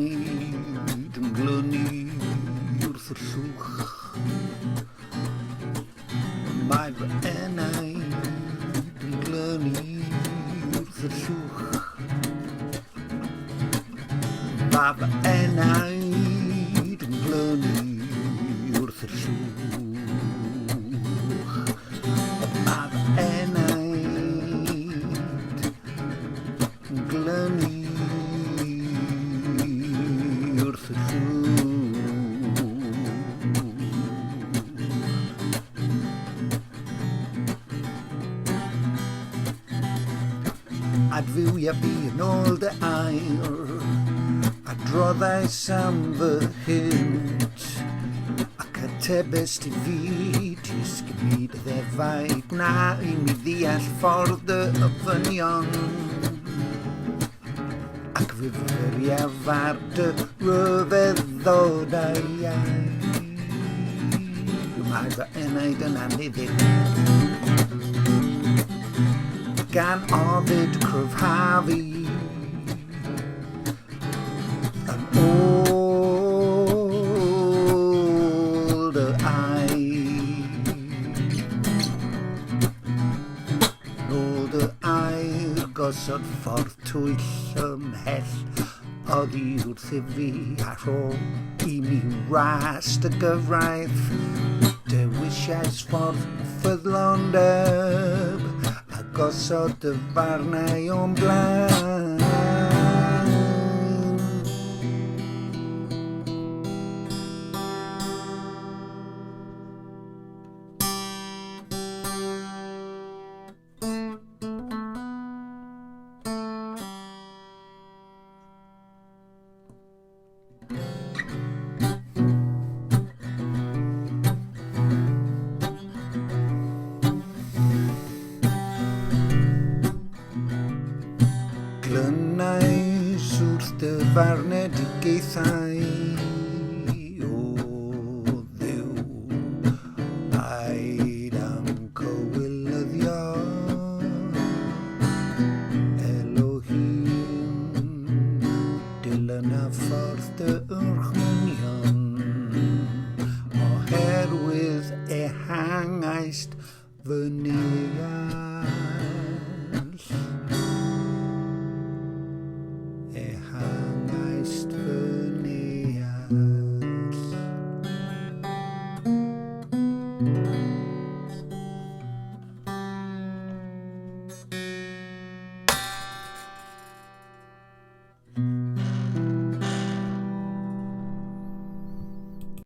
enaid yn glynu wrth y llwch. Mae fy enaid yn glynu wrth y llwch. Mae fy enaid yn glynu wrth y llwch. Mae fy enaid yn glynu wrth y llwch. Adfywia fi yn ôl dy air, a droddais am fy hynt, ac atebes ti fi, ti sgymryd y ddefaid na i mi ddeall ffordd dy ofynion, ac fyfyria far dy ryfeddodau iau. Mae fy enaid yn aniddig, gan ofid cryfhafu yn ôl dy air. Yn ôl dy air gosod ffordd twyll ymhell oddi wrth i fi ar ôl i mi rast y gyfraith. Dewisiais ffordd ffyddlondeb a gosod dy farnau o'n blaen. Glynais wrth dy farnedigaethau, o Dduw, aid am cywilyddio. Elohim, dilyn a ffordd dy yrchmynion, oherwydd ehangais fy neuadd.